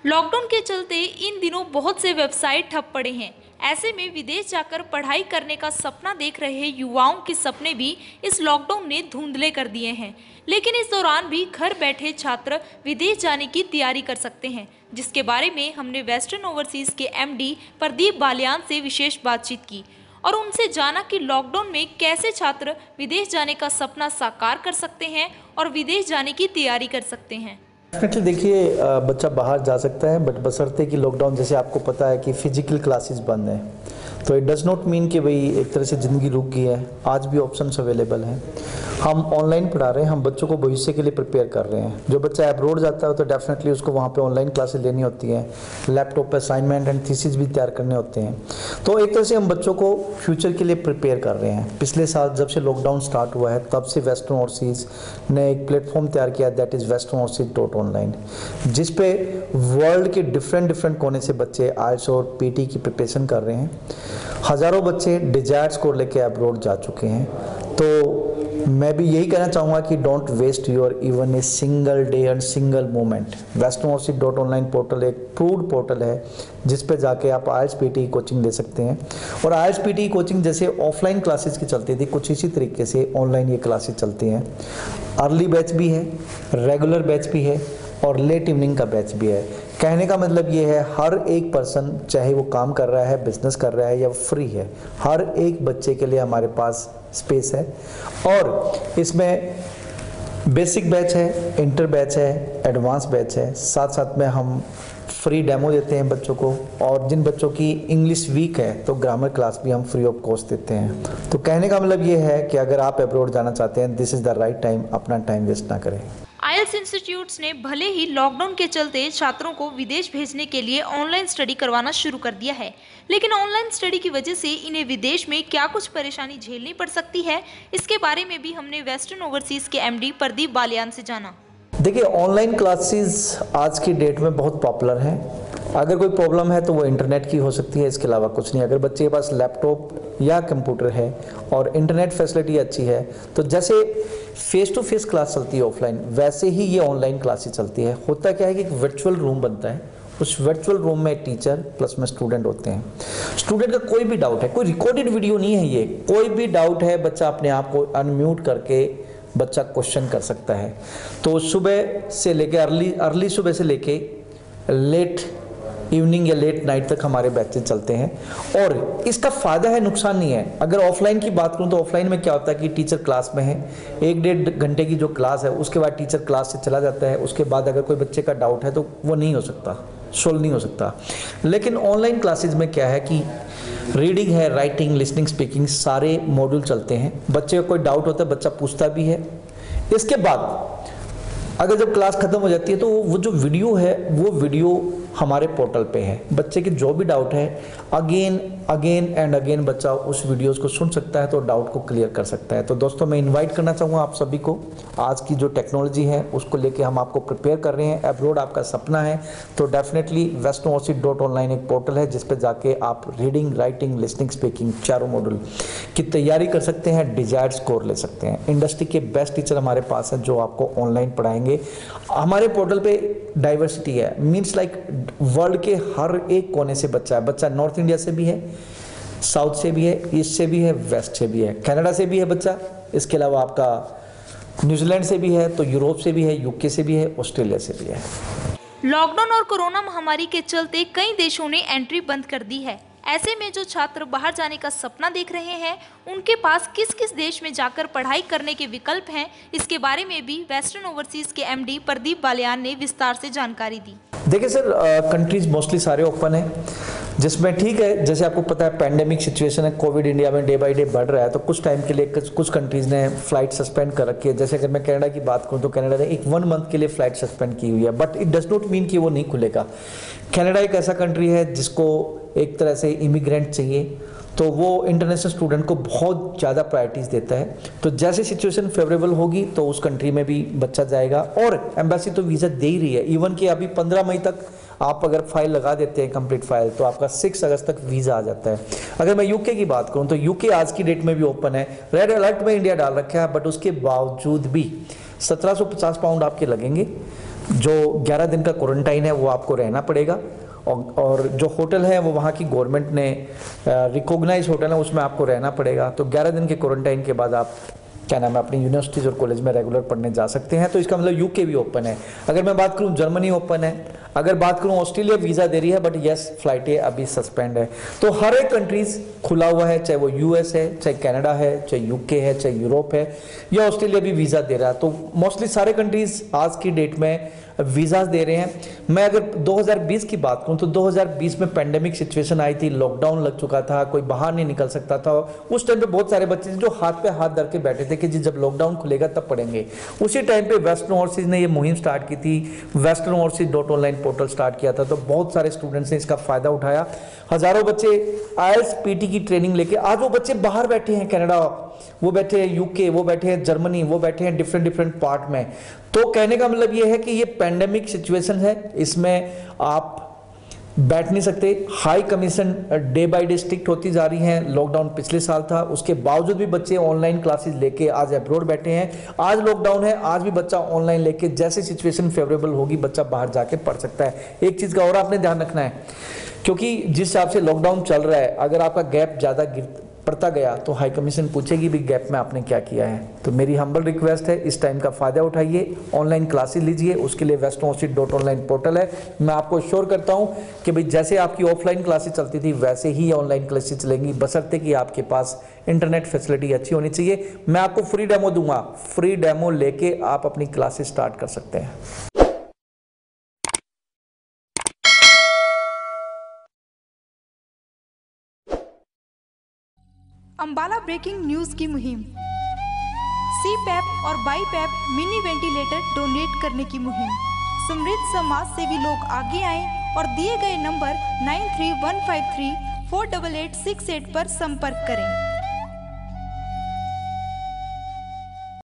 Lockdown के चलते इन दिनों बहुत से वेबसाइट ठप पड़े हैं। ऐसे में विदेश जाकर पढ़ाई करने का सपना देख रहे युवाओं के सपने भी इस लॉकडाउन ने धुंधले कर दिए हैं। लेकिन इस दौरान भी घर बैठे छात्र विदेश जाने की तैयारी कर सकते हैं, जिसके बारे में हमने वेस्टर्न ओवरसीज के एमडी प्रदीप बालियान से विशेष बातचीत की और उनसे जाना कि लॉकडाउन में कैसे छात्र विदेश जाने का सपना साकार कर सकते हैं और विदेश जाने की तैयारी कर सकते हैं। डेफिनेटली देखिए, बच्चा बाहर जा सकता है, बट बशर्ते कि लॉकडाउन, जैसे आपको पता है कि फिजिकल क्लासेस बंद हैं, तो इट डज़ नॉट मीन कि भाई एक तरह से ज़िंदगी रुक गई है। आज भी ऑप्शंस अवेलेबल हैं। हम ऑनलाइन पढ़ा रहे हैं, हम बच्चों को भविष्य के लिए प्रिपेयर कर रहे हैं। जो बच्चा अब्रॉड जाता है तो डेफिनेटली उसको वहाँ पे ऑनलाइन क्लासेस लेनी होती हैं, लैपटॉप पे असाइनमेंट एंड थीसिस भी तैयार करने होते हैं। तो एक तरह से हम बच्चों को फ्यूचर के लिए प्रिपेयर कर रहे हैं। पिछले साल जब से लॉकडाउन स्टार्ट हुआ है तब से वेस्टर्न ओवरसीज ने एक प्लेटफॉर्म तैयार किया, दैट इज़ westernoverseas.online, जिस पे वर्ल्ड के डिफरेंट कोने से बच्चे आईएलटीएस और पीटी की प्रिपरेशन कर रहे हैं। हज़ारों बच्चे डिजायर्ड स्कोर लेके अब्रॉड जा चुके हैं। तो मैं भी यही कहना चाहूँगा कि don't waste your even a single day and single moment. westernoverseas.online portal एक प्रूव्ड पोर्टल है जिस पे जाके आप आईएलटीएस पीटी कोचिंग ले सकते हैं। और आईएलटीएस पीटी कोचिंग जैसे ऑफलाइन क्लासेस की चलती थी, कुछ इसी तरीके से ऑनलाइन ये क्लासेस चलती हैं। अर्ली बैच भी है, रेगुलर बैच भी है और लेट इवनिंग का बैच भी है। कहने का मतलब ये है, हर एक पर्सन, चाहे वो काम कर रहा है, बिजनेस कर रहा है या फ्री है, हर एक बच्चे के लिए हमारे पास स्पेस है। और इसमें बेसिक बैच है, इंटर बैच है, एडवांस बैच है, साथ साथ में हम फ्री डेमो देते हैं बच्चों को। और जिन बच्चों की इंग्लिश वीक है तो ग्रामर क्लास भी हम फ्री ऑफ कॉस्ट देते हैं। तो कहने का मतलब ये है कि अगर आप अब्रॉड जाना चाहते हैं, this is the right time, अपना टाइम वेस्ट ना करें। आईएलटीएस इंस्टीट्यूट्स ने भले ही लॉकडाउन के चलते छात्रों को विदेश भेजने के लिए ऑनलाइन स्टडी करवाना शुरू कर दिया है, लेकिन ऑनलाइन स्टडी की वजह से इन्हें विदेश में क्या कुछ परेशानी झेलनी पड़ सकती है, इसके बारे में भी हमने वेस्टर्न ओवरसीज के एमडी प्रदीप बालियान से जाना। देखिए, ऑनलाइन क्लासेस आज की डेट में बहुत पॉपुलर हैं। अगर कोई प्रॉब्लम है तो वो इंटरनेट की हो सकती है, इसके अलावा कुछ नहीं। अगर बच्चे के पास लैपटॉप या कंप्यूटर है और इंटरनेट फैसिलिटी अच्छी है, तो जैसे फेस टू फेस क्लास चलती है ऑफलाइन, वैसे ही ये ऑनलाइन क्लासेस चलती है। होता क्या है कि एक वर्चुअल रूम बनता है, उस वर्चुअल रूम में टीचर प्लस में स्टूडेंट होते हैं। स्टूडेंट का कोई भी डाउट है, कोई रिकॉर्डेड वीडियो नहीं है, ये कोई भी डाउट है, बच्चा अपने आप को अनम्यूट करके बच्चा क्वेश्चन कर सकता है। तो सुबह से लेके अर्ली सुबह से लेके लेट इवनिंग या लेट नाइट तक हमारे बैचेज चलते हैं। और इसका फ़ायदा है, नुकसान नहीं है। अगर ऑफलाइन की बात करूं तो ऑफलाइन में क्या होता है कि टीचर क्लास में है, 1-1.5 घंटे की जो क्लास है, उसके बाद टीचर क्लास से चला जाता है। उसके बाद अगर कोई बच्चे का डाउट है तो वो नहीं हो सकता, सोल्व नहीं हो सकता। लेकिन ऑनलाइन क्लासेज में क्या है कि रीडिंग है, राइटिंग, लिसनिंग, स्पीकिंग, सारे मॉड्यूल चलते हैं। बच्चे का कोई डाउट होता है, बच्चा पूछता भी है। इसके बाद अगर जब क्लास खत्म हो जाती है तो वो जो वीडियो है, वो वीडियो हमारे पोर्टल पे है। बच्चे के जो भी डाउट है, अगेन एंड अगेन बच्चा उस वीडियोस को सुन सकता है, तो डाउट को क्लियर कर सकता है। तो दोस्तों, मैं इनवाइट करना चाहूँगा आप सभी को। आज की जो टेक्नोलॉजी है उसको लेके हम आपको प्रिपेयर कर रहे हैं। अब्रॉड आपका सपना है तो डेफिनेटली westernoverseas.online एक पोर्टल है जिस पे जाके आप रीडिंग, राइटिंग, लिसनिंग, स्पीकिंग, चारों मॉड्यूल की तैयारी कर सकते हैं, डिजायर्ड स्कोर ले सकते हैं। इंडस्ट्री के बेस्ट टीचर हमारे पास हैं जो आपको ऑनलाइन पढ़ाएंगे। हमारे पोर्टल पे डाइवर्सिटी है, मीन्स लाइक वर्ल्ड के हर एक कोने से बच्चा है। बच्चा नॉर्थ इंडिया से भी है, साउथ से भी है, ईस्ट से भी है, वेस्ट से भी है, कनाडा से भी है बच्चा। इसके अलावा आपका न्यूजीलैंड से भी है, तो यूरोप से भी है, यूके से भी है, ऑस्ट्रेलिया से भी है। लॉकडाउन और कोरोना महामारी के चलते कई देशों ने एंट्री बंद कर दी है। ऐसे में जो छात्र बाहर जाने का सपना देख रहे हैं, उनके पास किस किस देश में जाकर पढ़ाई करने के विकल्प हैं, इसके बारे में भी वेस्टर्न ओवरसीज के एमडी प्रदीप बालियान ने विस्तार से जानकारी दी। देखिए सर, कंट्रीज मोस्टली सारे ओपन हैं, जिसमें ठीक है, जैसे आपको पता है पैंडेमिक सिचुएशन है, कोविड इंडिया में डे बाय डे बढ़ रहा है, तो कुछ टाइम के लिए कुछ कंट्रीज़ ने फ्लाइट सस्पेंड कर रखी है। जैसे अगर मैं कनाडा की बात करूं तो कनाडा ने एक 1 मंथ के लिए फ्लाइट सस्पेंड की हुई है, but it does not mean कि वो नहीं खुलेगा। कनाडा एक ऐसा कंट्री है जिसको एक तरह से इमिग्रेंट चाहिए, तो वो इंटरनेशनल स्टूडेंट को बहुत ज़्यादा प्रायोरिटीज़ देता है। तो जैसे सिचुएशन फेवरेबल होगी तो उस कंट्री में भी बच्चा जाएगा। और एम्बेसी तो वीज़ा दे ही रही है, इवन कि अभी 15 मई तक आप अगर फाइल लगा देते हैं कंप्लीट फाइल, तो आपका 6 अगस्त तक वीज़ा आ जाता है। अगर मैं यूके की बात करूं तो यूके आज की डेट में भी ओपन है। रेड अलर्ट में इंडिया डाल रखा है, बट उसके बावजूद भी 1750 पाउंड आपके लगेंगे। जो 11 दिन का क्वारंटाइन है वो आपको रहना पड़ेगा, और जो होटल है वो वहाँ की गवर्नमेंट ने रिकॉग्नाइज होटल है, उसमें आपको रहना पड़ेगा। तो 11 दिन के क्वारंटाइन के बाद आप क्या नाम है अपनी यूनिवर्सिटीज़ और कॉलेज में रेगुलर पढ़ने जा सकते हैं। तो इसका मतलब यूके भी ओपन है। अगर मैं बात करूं जर्मनी ओपन है, अगर बात करूं ऑस्ट्रेलिया वीज़ा दे रही है, बट यस फ्लाइटें अभी सस्पेंड है। तो हर एक कंट्रीज खुला हुआ है, चाहे वो यूएस है, चाहे कनाडा है, चाहे यूके है, चाहे यूरोप है, या ऑस्ट्रेलिया भी वीज़ा दे रहा है। तो मोस्टली सारे कंट्रीज आज की डेट में वीज़ाज दे रहे हैं। मैं अगर 2020 की बात करूं तो 2020 में पेंडेमिक सिचुएशन आई थी, लॉकडाउन लग चुका था, कोई बाहर नहीं निकल सकता था। उस टाइम पे बहुत सारे बच्चे जो हाथ पे हाथ धर के बैठे थे कि जी जब लॉकडाउन खुलेगा तब पढ़ेंगे। उसी टाइम पे वेस्टर्न ओवरसीज ने ये मुहिम स्टार्ट की थी, western overseas .online portal start किया था। तो बहुत सारे स्टूडेंट्स ने इसका फायदा उठाया। हजारों बच्चे IELTS PT की ट्रेनिंग लेके आज वो बच्चे बाहर बैठे हैं, कनाडा, वो बैठे हैं यूके, वो बैठे हैं जर्मनी, वो बैठे हैं डिफरेंट पार्ट में। तो कहने का मतलब ये है कि ये पेंडेमिक सिचुएशन है, इसमें आप बैठ नहीं सकते। High commission day by day strict होती जा रही हैं। लॉकडाउन पिछले साल था, उसके बावजूद भी बच्चे ऑनलाइन क्लासेस लेके आज अब्रॉड बैठे हैं। आज लॉकडाउन है, आज भी बच्चा ऑनलाइन लेके जैसे सिचुएशन फेवरेबल होगी बच्चा बाहर जाके पढ़ सकता है। एक चीज़ का और आपने ध्यान रखना है, क्योंकि जिस हिसाब से लॉकडाउन चल रहा है, अगर आपका गैप ज़्यादा पड़ता गया तो हाई कमीशन पूछेगी भी गैप में आपने क्या किया है। तो मेरी हम्बल रिक्वेस्ट है, इस टाइम का फ़ायदा उठाइए, ऑनलाइन क्लासेस लीजिए। उसके लिए westoversity.online पोर्टल है। मैं आपको श्योर करता हूं कि भाई जैसे आपकी ऑफलाइन क्लासेस चलती थी वैसे ही ऑनलाइन क्लासेस चलेंगी, बशर्ते कि आपके पास इंटरनेट फैसिलिटी अच्छी होनी चाहिए। मैं आपको फ्री डेमो दूंगा, फ्री डेमो लेके आप अपनी क्लासेस स्टार्ट कर सकते हैं। अंबाला ब्रेकिंग न्यूज की मुहिम, CPAP और BiPAP मिनी वेंटिलेटर डोनेट करने की मुहिम। समृद्ध समाज सेवी लोग आगे आएं और दिए गए नंबर 9315348868 पर संपर्क करें।